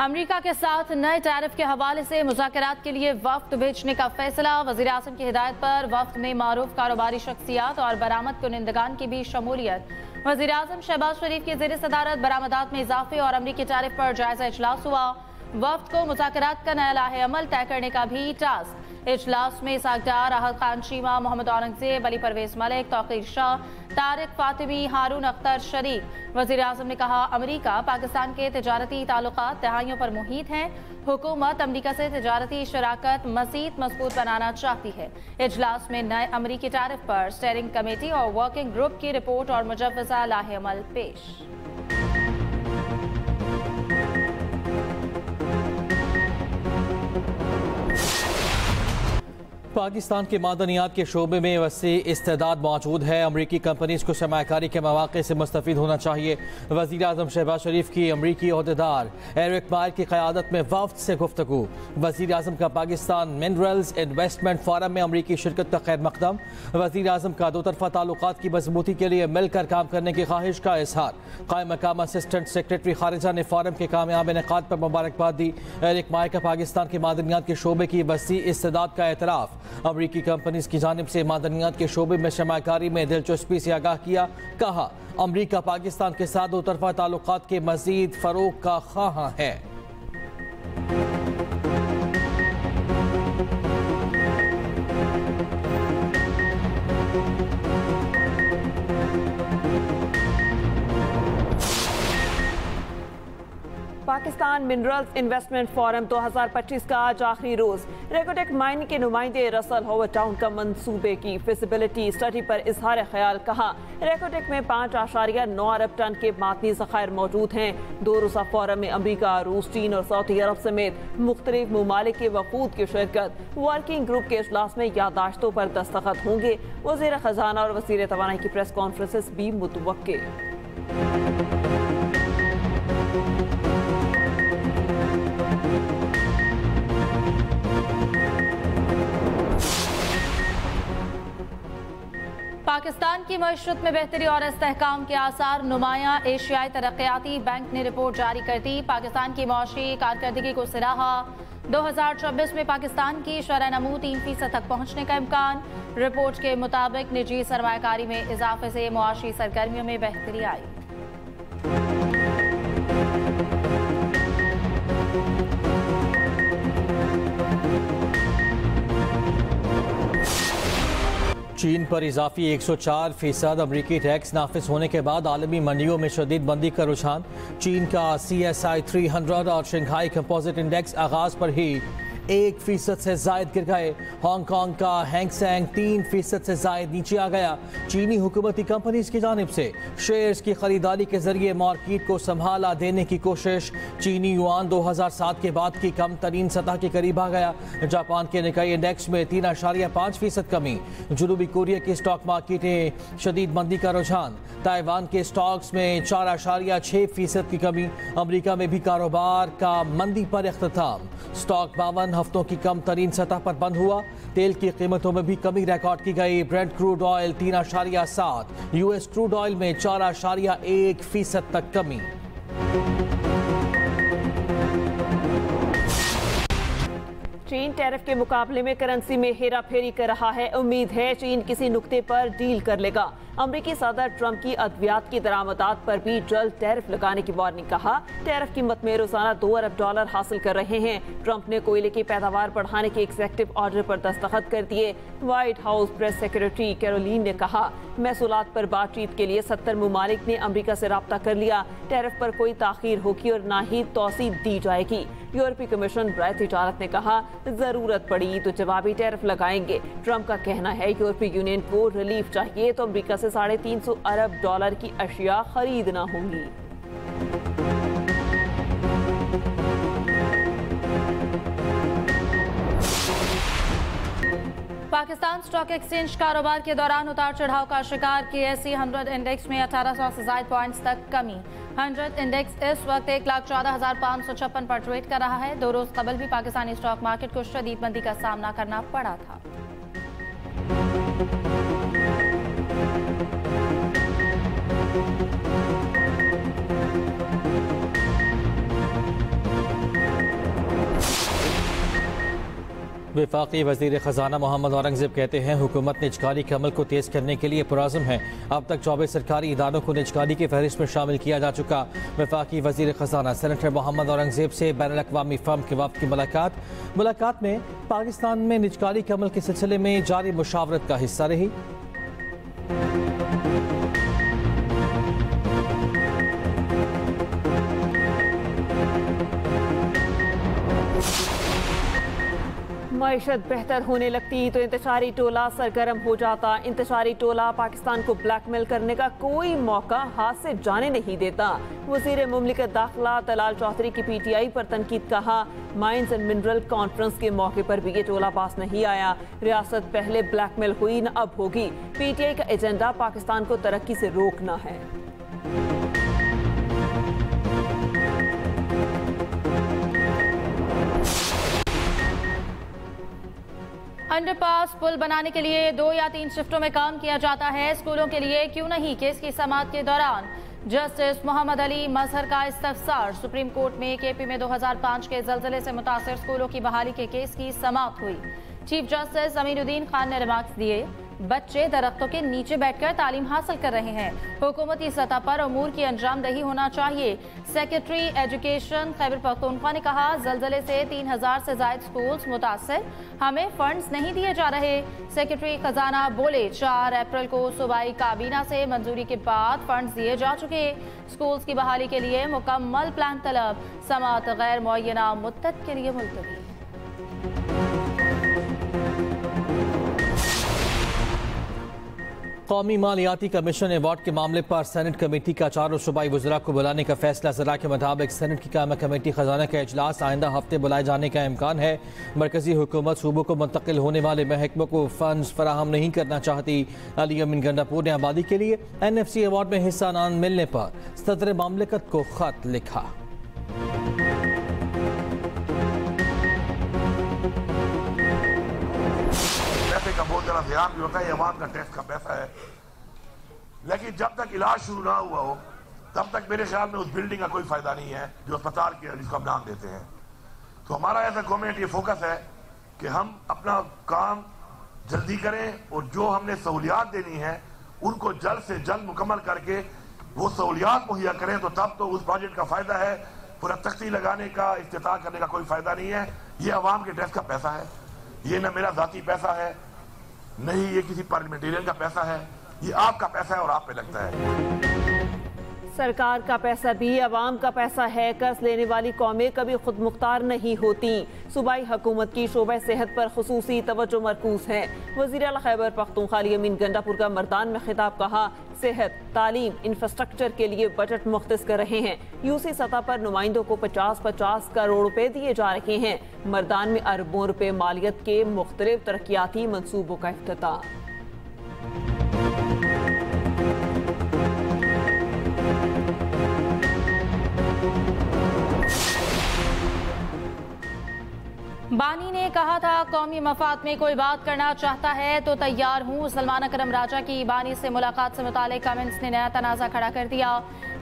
America के साथ नए टैरिफ के हवाले से मुज़ाकरात के लिए वफ्द भेजने का फैसला। वज़ीर-ए-आज़म की हिदायत पर वफ्द में मारूफ कारोबारी शख्सियात और बरामद कुनिंदगान की भी शमूलियत। वज़ीर-ए-आज़म शहबाज शरीफ की ज़ेर सदारत बरामदात में इजाफे और अमरीकी टैरिफ पर जायजा इजलास हुआ। वफ्द को मुज़ाकरात का नया लाहे अमल तय करने का भी टास्क। इजलास में सागदार, आहद खान चीमा, मोहम्मद औरंगजेब, अली परवेज मलिक, तौकीर शाह, तारिक फातिमी, हारून अख्तर शरीक। वज़ीर-ए-आज़म ने कहा, अमेरिका पाकिस्तान के तिजारती ताल्लुकात दहाइयों पर मुहित हैं। हुकूमत अमेरिका से तिजारती शराकत मज़ीद मजबूत बनाना चाहती है। इजलास में नए अमेरिकी टैरिफ पर स्टीयरिंग कमेटी और वर्किंग ग्रुप की रिपोर्ट और मुजव्वज़ा लाहे अमल पेश। पाकिस्तान के मादनियात के शोबे में वसी इस्तेदाद मौजूद है। अमरीकी कंपनीज को सरमायाकारी के मौके से मुस्तफीद होना चाहिए। वज़ीर-ए-आज़म शहबाज शरीफ की अमरीकी ओहदेदार एरिक मायर की क़यादत में वफ्द से गुफ्तगू। वज़ीर-ए-आज़म का पाकिस्तान मिनरल्स इन्वेस्टमेंट फोरम में अमरीकी शिरकत का खैर मकदम। वज़ीर-ए-आज़म का दो तरफ़ा ताल्लुकात की मजबूती के लिए मिलकर काम करने की ख्वाहिश का इजहार। कायम मकाम असिस्टेंट सेक्रेटरी खारिजा ने फोरम के कामयाब इनेकाद पर मुबारकबाद दी। एरिक मायर का पाकिस्तान के मादनियात के शोबे की वसी इस्तेदाद का एतराफ़। अमरीकी कंपनीज की जानिब से मादनियात के शोबे में सरमायाकारी में दिलचस्पी से आगाह किया। कहा, अमरीका पाकिस्तान के साथ दो तरफा ताल्लुकात के मजीद फरोग का ख्वाह है। पाकिस्तान मिनरल्स इन्वेस्टमेंट फोरम 2025 का आज आखिरी रोज। रेकोटेक माइन के नुमाइंदे रसल होवर टाउन का मंसूबे की फिजिबिलिटी स्टडी पर इजहार ख्याल। कहा, रेकोटेक में 5.9 अरब टन के मादनी ज़खायर मौजूद हैं। दो रोज़ा फोरम में अमरीका, रूस, चीन और सऊदी अरब समेत मुख्तलिफ ममालिक के वफूद की शिरकत। वर्किंग ग्रुप के इजलास में यादाश्तों पर दस्तखत होंगे। वज़ीर खजाना और वज़ीर तवानाई की प्रेस कॉन्फ्रेंसेस भी मुतवक्के। पाकिस्तान की मईशत में बेहतरी और इस्तेहकाम के आसार नुमाया। एशियाई तरक्याती बैंक ने रिपोर्ट जारी कर दी। पाकिस्तान की मौशी कारकर्दगी को सराहा। 2026 में पाकिस्तान की शरह नमू 3% तक पहुंचने का इम्कान। रिपोर्ट के मुताबिक निजी सरमायाकारी में इजाफे से मुआशी सरगर्मियों में बेहतरी आई। चीन पर इजाफी 104% अमरीकी टैक्स नाफिज होने के बाद आलमी मंडियों में शदीद मंदी का रुझान। चीन का CSI 300 और शंघाई कंपोजिट इंडेक्स आगाज पर ही 1% से जायद गिर गए। हांगकांग का हैंग सेंग 3% से जायद नीचे आ गया। चीनी हुकूमती कंपनीज की जानिब से शेयर्स की खरीदारी के जरिए मार्केट को संभाला देने की कोशिश। चीनी युआन 2007 के बाद की कम तरीन सतह के करीब आ गया। जापान के निकाई इंडेक्स में 3.5% कमी। जनूबी कोरिया की स्टॉक मार्केटें शदीद मंदी का रुझान। ताइवान के स्टॉक्स में 4.6% की कमी। अमरीका में भी कारोबार का मंदी पर इख्तिताम। स्टॉक 52 हफ्तों की कम तरीन सतह पर बंद हुआ। तेल की कीमतों में भी कमी रिकॉर्ड की गई। Brent crude oil 3.7, US crude oil में 4.1% तक कमी। चीन टैरिफ के मुकाबले में करेंसी में हेरा फेरी कर रहा है। उम्मीद है चीन किसी नुक्ते पर डील कर लेगा। अमरीकी सदर ट्रंप की अद्वियात की दरामदात पर भी जल्द टैरिफ लगाने की वार्निंग। कहा, टैरिफ कीमत में रोजाना $2 अरब हासिल कर रहे हैं। ट्रंप ने कोयले की पैदावार बढ़ाने के एग्जीक्यूटिव ऑर्डर पर दस्तखत कर दिए। White house press secretary Caroline ने कहा, महसूलात पर बातचीत के लिए 70 ममालिक ने अमरीका से रब्ता कर लिया। टैरिफ पर कोई ताखीर होगी और ना ही तौसीब दी जाएगी। यूरोपीय कमीशन बराए तिजारत ने कहा, जरूरत पड़ी तो जवाबी टैरिफ लगाएंगे। ट्रंप का कहना है यूरोपीय यूनियन को रिलीफ चाहिए तो अमरीका से $350 अरब की अशिया खरीदना होंगी। पाकिस्तान स्टॉक एक्सचेंज कारोबार के दौरान उतार चढ़ाव का शिकार। KSE 100 इंडेक्स में 1800 से ज्यादा पॉइंट्स तक कमी। 100 इंडेक्स इस वक्त 1,14,556 पर ट्रेड कर रहा है। 2 रोज कबल भी पाकिस्तानी स्टॉक मार्केट को शदीद मंदी का सामना करना पड़ा था। वफाकी वज़ीर ख़जाना मोहम्मद औरंगज़ेब कहते हैं हुकूमत निजकारी के अमल को तेज़ करने के लिए पुराज़म है। अब तक 24 सरकारी इदारों को निजकारी की फहरिस्त में शामिल किया जा चुका। वफाकी वज़ीर ख़जाना सेनेटर मोहम्मद औरंगज़ेब से बैनुल-अक़वामी फ़र्म के वफ़द की मुलाकात में पाकिस्तान में निजकारी के अमल के सिलसिले में जारी मुशावरत का हिस्सा रही। मईशत बेहतर होने लगती तो इंतशारी टोला सरगर्म हो जाता। इंतशारी टोला पाकिस्तान को ब्लैकमेल करने का कोई मौका हाथ से जाने नहीं देता। वज़ीर मुमलिकत दाखिला तलाल चौधरी की PTI पर तनकीद। कहा माइंस एंड मिनरल कॉन्फ्रेंस के मौके पर भी ये टोला पास नहीं आया। रियासत पहले ब्लैकमेल हुई न अब होगी। PTI का एजेंडा पाकिस्तान को तरक्की से रोकना है। अंडरपास पुल बनाने के लिए 2 या 3 शिफ्टों में काम किया जाता है। स्कूलों के लिए क्यों नहीं? केस की समाअत के दौरान जस्टिस मोहम्मद अली मजहर का इस्तफसार। सुप्रीम कोर्ट में KP में 2005 के जल्जले से मुतासर स्कूलों की बहाली के केस की समाअत हुई। चीफ जस्टिस अमीनुद्दीन खान ने रिमार्क्स दिए, बच्चे दरख्तों के नीचे बैठकर तालीम हासिल कर रहे हैं। हुकूमती सतह पर अमूर की अंजामदही होना चाहिए। सेक्रेटरी एजुकेशन खैबर पख्तूनख्वा ने कहा, जल्जले से 3000 से ज्यादा स्कूल्स मुतासर, हमें फंड्स नहीं दिए जा रहे। सेक्रेटरी खजाना बोले, 4 अप्रैल को सूबाई काबीना से मंजूरी के बाद फंड्स दिए जा चुके। स्कूल्स की बहाली के लिए मुकम्मल प्लान तलब। समाअत गैर मुअय्यना मुद्दत के लिए मुलतवी। कौमी मालियाती कमीशन अवार्ड के मामले पर सेनेट कमेटी का 4 सूबाई वज़रा को बुलाने का फैसला। ज़रा के मुताबिक सेनेट की कायमा कमेटी खजाना का इजलास आइंदा हफ्ते बुलाए जाने का इम्कान है। मरकजी हुकूमत सूबों को मुंतकिल होने वाले महकमों को फंड्स फराहम नहीं करना चाहती। अली अमीन गंडापुर ने आबादी के लिए NFC अवार्ड में हिस्सा न मिलने पर सदर मामलकत को खत लिखा। पैसे का बहुत ज़्यादा ध्यान भी होता है, अवाम का टैक्स का पैसा है। लेकिन जब तक इलाज शुरू ना हुआ हो तब तक मेरे ख्याल में उस बिल्डिंग का कोई फायदा नहीं है जो अस्पताल के जिसको हम नाम देते हैं। तो हमारा ऐसा गवर्नमेंट ये फोकस है कि हम अपना काम जल्दी करें और जो हमने सहूलियात देनी है उनको जल्द से जल्द मुकम्मल करके वो सहूलियात मुहैया करें। तो तब तो उस प्रोजेक्ट का फायदा है, पूरा तख्ती लगाने का इफ्तिताह करने का कोई फायदा नहीं है। ये अवाम के टैक्स का पैसा है, ये न मेरा जाती पैसा है, नहीं ये किसी पार्लियामेंटेरियन का पैसा है, ये आपका पैसा है और आप पे लगता है। सरकार का पैसा भी अवाम का पैसा है। कर्ज लेने वाली कौमें कभी खुद मुख्तार नहीं होती। सूबाई हुकूमत की शोबे सेहत पर खुसूसी तवज्जो मरकूज है। वज़ीर आला खैबर पख्तूनख्वा अली अमीन गंडापुर का मर्दान में खिताब। कहा, सेहत, तालीम, इंफ्रास्ट्रक्चर के लिए बजट मुख्तस कर रहे हैं। यूसी सतह पर नुमाइंदों को 50-50 करोड़ रुपए दिए जा रहे हैं। मर्दान में अरबों रुपए मालियत के मुख्तलिफ तरक्याती मंसूबों का इफ्तिताह। बानी ने कहा था, कौमी मफाद में कोई बात करना चाहता है तो तैयार हूँ। सलमान अकरम राजा की बानी से मुलाकात से मुतालिक कमेंट्स ने नया तनाज़ा खड़ा कर दिया।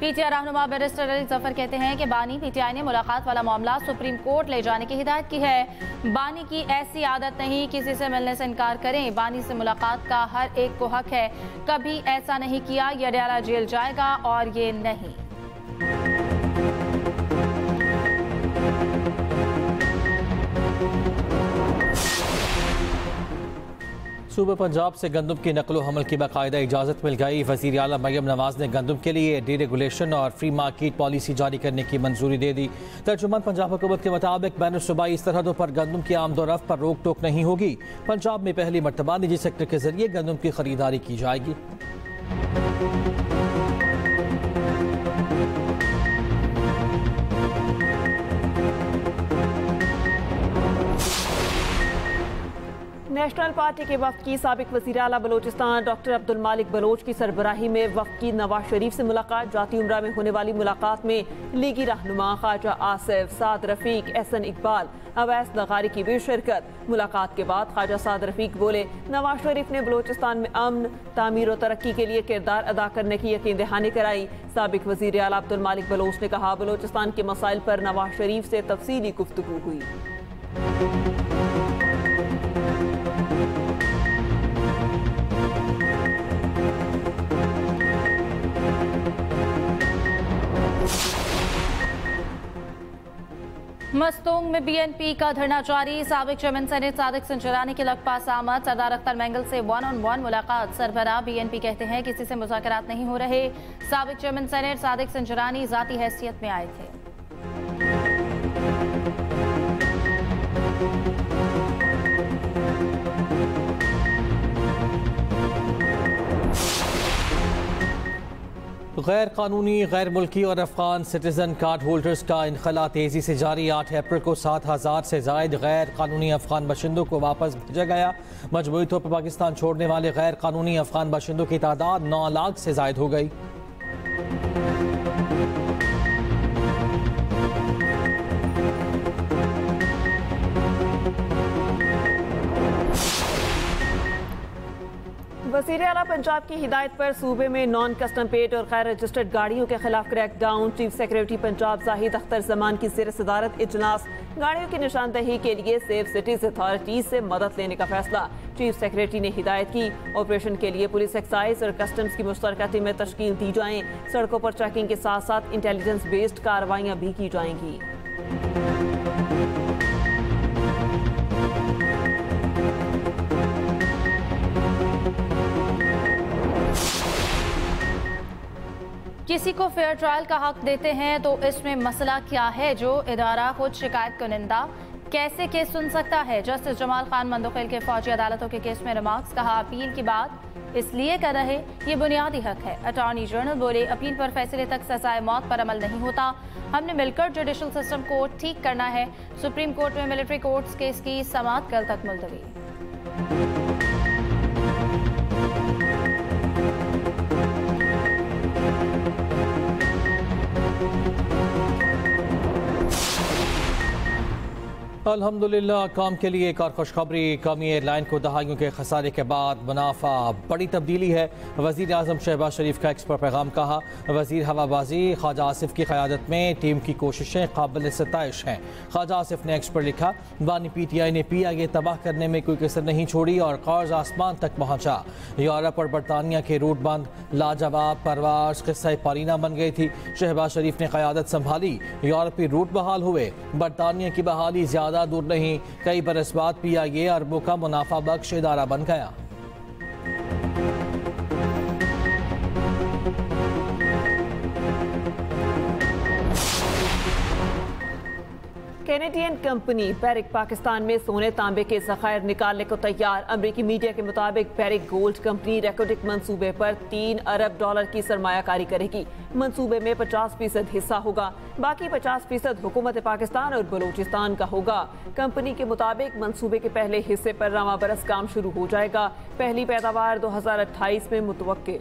PTI रहनुमा बैरिस्टर अली जफर कहते हैं कि बानी PTI ने मुलाकात वाला मामला सुप्रीम कोर्ट ले जाने की हिदायत की है। बानी की ऐसी आदत नहीं किसी से मिलने से इनकार करें। बानी से मुलाकात का हर एक को हक है। कभी ऐसा नहीं किया, ये अडयाला जेल जाएगा और ये नहीं। सूबे पंजाब से गंदम की नकलो हमल की बाकायदा इजाज़त मिल गई। वज़ीर आला मरियम नवाज ने गंदम के लिए डीरेगुलेशन और फ्री मार्केट पॉलिसी जारी करने की मंजूरी दे दी। तर्जुमान पंजाब हुकूमत के मुताबिक बैन सूबाई सरहदों पर गंदम की आमदोरफ्त पर रोक टोक नहीं होगी। पंजाब में पहली मरतबा निजी सेक्टर के जरिए गंदम की खरीदारी की जाएगी। नेशनल पार्टी के वफ्द की साबिक वज़ीर आला बलोचिस्तान डॉक्टर अब्दुल मालिक बलोच की सरबराही में वफ्द की नवाज शरीफ से मुलाकात। जाती उम्रा में होने वाली मुलाकात में लीगी रहनुमा ख्वाजा आसिफ, साद रफीक, एहसन इकबाल, अवैस लगारी की भी शिरकत। मुलाकात के बाद ख्वाजा साद रफीक बोले, नवाज शरीफ ने बलोचिस्तान में अमन, तामीर और तरक्की के लिए किरदार अदा करने की यकीन दहानी कराई। साबिक वज़ीर आला अब्दुल मालिक बलोच ने कहा, बलोचिस्तान के मसाइल पर नवाज शरीफ से तफसीली गुफ्तगू हुई। मस्तूंग में बीएनपी का धरना जारी। साबिक चेयरमैन सेनेट सादिक संजरानी के लकपास आमद। सरदार अख्तर मैंगल से 1-on-1 मुलाकात। सरबराह बीएनपी कहते हैं किसी से मुज़ाकरात नहीं हो रहे। साबिक चेयरमैन सेनेट सादिक संजरानी जाती हैसियत में आए थे। गैर कानूनी, गैर मुल्की और अफगान सिटीजन कार्ड होल्डर्स का इनखला तेजी से जारी। 8 अप्रैल को 7,000 से जायद गैर कानूनी अफगान बाशिंदों को वापस भेजा गया। मजबूरी तौर पर पाकिस्तान छोड़ने वाले गैर कानूनी अफगान बाशिंदों की तादाद 9 लाख से जायद हो गई। वज़ीर आला पंजाब की हिदायत पर सूबे में नॉन कस्टम पेड और गैर रजिस्टर्ड गाड़ियों के खिलाफ crackdown. Chief secretary Punjab Zahid Akhtar Zaman की ज़ेर सदारत इजलास। गाड़ियों की निशानदही के लिए सेफ सिटीज अथॉरिटीज से मदद लेने का फैसला। चीफ सेक्रेटरी ने हिदायत की ऑपरेशन के लिए पुलिस, एक्साइज और कस्टम्स की मुश्तरका टीमें तश्कील दी जाएं। सड़कों पर चेकिंग के साथ साथ इंटेलिजेंस बेस्ड कार्रवाइयाँ भी की जाएंगी। किसी को फेयर ट्रायल का हक देते हैं तो इसमें मसला क्या है जो इदारा खुद शिकायत कुनिंदा कैसे केस सुन सकता है। जस्टिस जमाल खान मंदोखेल के फौजी अदालतों के केस में रिमार्क्स। कहा अपील की बात इसलिए कर रहे ये बुनियादी हक है। अटॉर्नी जनरल बोले अपील पर फैसले तक सजाए मौत पर अमल नहीं होता। हमने मिलकर जुडिशल सिस्टम को ठीक करना है। सुप्रीम कोर्ट में मिलिट्री कोर्ट्स केस की समाअत कल तक मुलतवी। अल्हम्दुलिल्लाह काम के लिए एक और खुशखबरी। कौमी एयरलाइन को दहाइयों के खसारे के बाद मुनाफा बड़ी तब्दीली है। वज़ीर आज़म शहबाज शरीफ का एक्स पर पैगाम। कहा वज़ीर हवाबाजी ख्वाजा आसिफ की क़यादत में टीम की कोशिशें काबिल सताइश हैं। ख्वाजा आसिफ ने एक्स पर लिखा बानी PTI ने PIA तबाह करने में कोई कसर नहीं छोड़ी और कर्ज आसमान तक पहुँचा। यूरोप और बरतानिया के रूट बंद लाजवाब परवाज़ किस्सा पारीना बन गई थी। शहबाज शरीफ ने क़यादत संभाली, यूरोपी रूट बहाल हुए। बरतानिया की बहाली ज़्यादा दूर नहीं, कई बरस बाद PIA अरबों का मुनाफा बख्श इदारा बन गया। कैनेडियन कंपनी बैरिक पाकिस्तान में सोने तांबे के ज़खायर निकालने को तैयार। अमरीकी मीडिया के मुताबिक बैरिक गोल्ड कंपनी रेकोडिक मंसूबे पर $3 अरब की सरमायाकारी करेगी। मंसूबे में 50% हिस्सा होगा, बाकी 50% हुकूमत पाकिस्तान और बलूचिस्तान का होगा। कंपनी के मुताबिक मंसूबे के पहले हिस्से पर रवां बरस काम शुरू हो जाएगा। पहली पैदावार 2028 में मुतवक्के।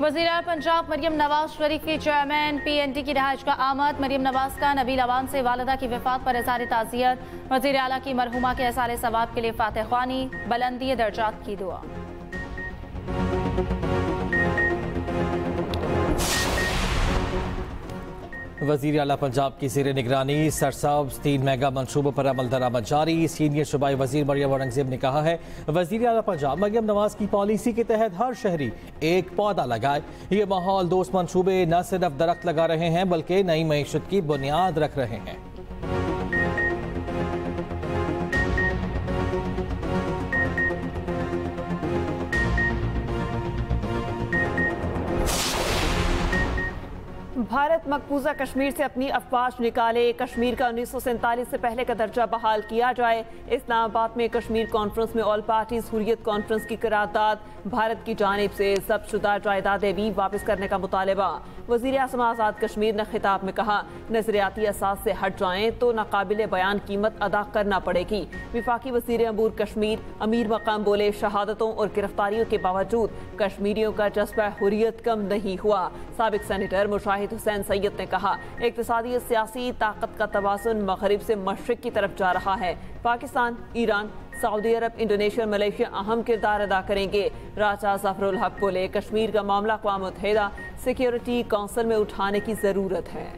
वज़ीर पंजाब मरियम नवाज शरीफ की चेयरमैन PNT की रिहाइश का आमद। मरियम नवाज का नबील अवान से वालिदा की वफात पर इज़हार ताज़ियत। वज़ीर आला की मरहुमा के एहसाले सवाब के लिए फातिह ख्वानी, बुलंदी दर्जात की दुआ। वज़ीर आला पंजाब की ज़ेर निगरानी सरसब्ज़ 3 मेगा मनसूबों पर अमल दरामद जारी। सीनियर सूबाई वज़ीर मरियम औरंगज़ेब ने कहा है वज़ीर आला पंजाब मरियम नवाज की पॉलिसी के तहत हर शहरी एक पौधा लगाए। ये माहौल दोस्त मनसूबे न सिर्फ दरख्त लगा रहे हैं बल्कि नई मईशत की बुनियाद रख रहे हैं। भारत मकबूजा कश्मीर से अपनी अफवाज निकाले। कश्मीर का 1947 से पहले का दर्जा बहाल किया जाए। इस्लामाबाद में कश्मीर कॉन्फ्रेंस में ऑल पार्टीज हुर्रियत कॉन्फ्रेंस की करारदाद। भारत की जानिब से ज़ब्तशुदा जायदादें भी वापस करने का मुतालबा। वज़ीर आज़म आज़ाद कश्मीर ने खिताब में कहा नजरियाती असास से हट जाएं तो नाकाबिले बयान कीमत अदा करना पड़ेगी। विफाकी वज़ीर अमूर कश्मीर अमीर मकाम बोले शहादतों और गिरफ्तारियों के बावजूद कश्मीरियों का जज्बा हुर्रियत कम नहीं हुआ। साबिक सेनेटर मुशाहिद हुसैन सैयद ने कहा इक़्तिसादी और सियासी ताकत का तवाज़ुन मगरिब से मशरिक की तरफ जा रहा है। पाकिस्तान, ईरान, सऊदी अरब, इंडोनेशिया और मलेशिया अहम किरदार अदा करेंगे। राजा ज़फ़रुल हक बोले कश्मीर का मामला अक़वाम मुत्तहिदा सिक्योरिटी काउंसिल में उठाने की ज़रूरत है।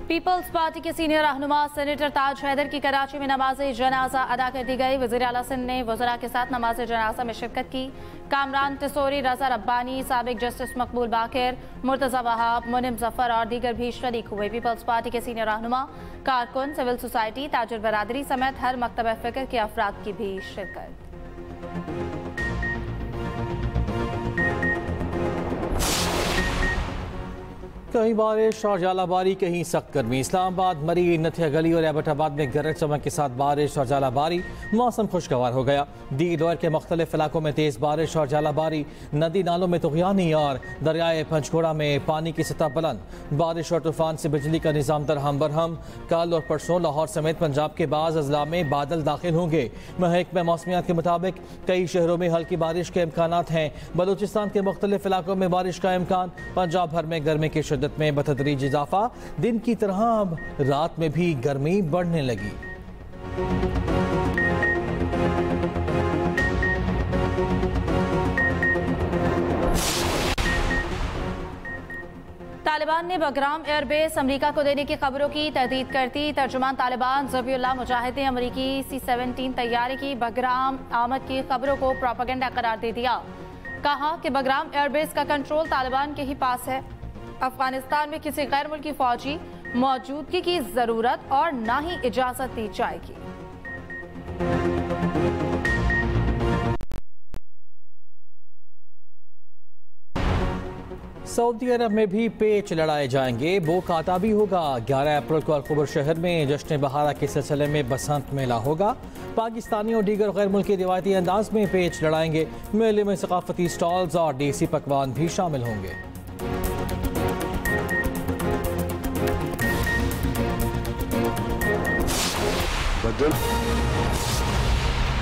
पीपल्स पार्टी के सीनियर रहनुमा सेनेटर ताज हैदर की कराची में नमाज जनाजा अदा कर दी गई। वज़ीर आला सिंध ने वज़रा के साथ नमाज जनाजा में शिरकत की। कामरान टिसोरी, रजा रब्बानी, साबिक जस्टिस मकबूल बाकिर, मुर्तज़ा वहाब, मुनिम जफर और दीगर भी शरीक हुए। पीपल्स पार्टी के सीनियर रहनुमा, कारकुन, सिविल सोसाइटी, ताजिर बरादरी समेत हर मकतब फ़िक्र के अफराद की भी शिरकत। कहीं बारिश और जालाबारी, कहीं सख्त गर्मी। इस्लामाबाद, मरी, नथिया गली और एबटाबाद में गरज चमक के साथ बारिश और जालाबारी। मौसम खुशगवार हो गया। दी दोर के मुख्तलिफ इलाकों में तेज़ बारिश और जालाबारी। नदी नालों में तुग़यानी और दरियाए पंचकोड़ा में पानी की सतह बुलंद। बारिश और तूफान से बिजली का निज़ाम दरहम बरहम। कल और परसों लाहौर समेत पंजाब के बाज़ अजला में बादल दाखिल होंगे। महकमा मौसमियात के मुताबिक कई शहरों में हल्की बारिश के इम्कानात हैं। बलूचिस्तान के मुख्तलिफ इलाकों में बारिश का इम्कान। पंजाब भर में गर्मी की शिद्दत में बतदरीज इजाफा। दिन की तरह अब रात में भी गर्मी बढ़ने लगी। तालिबान ने बगराम एयरबेस अमेरिका को देने की खबरों की तहदीद करती। तर्जुमान तालिबान ज़बीउल्लाह मुजाहिद ने अमेरिकी C-17 तैयारे की बगराम आमद की खबरों को प्रोपेगेंडा करार दे दिया। कहा कि बगराम एयरबेस का कंट्रोल तालिबान के ही पास है। अफगानिस्तान में किसी गैर मुल्की फौजी मौजूदगी की जरूरत और न ही इजाजत दी जाएगी। सऊदी अरब में भी पेच लड़ाए जाएंगे। बोकाता भी होगा। 11 अप्रैल को अल-कुबर शहर में जश्न बहारा के सिलसिले में बसंत मेला होगा। पाकिस्तानी और दीगर गैर मुल्की रिवायती अंदाज में पेच लड़ाएंगे। मेले में सकाफती स्टॉल्स और देसी पकवान भी शामिल होंगे।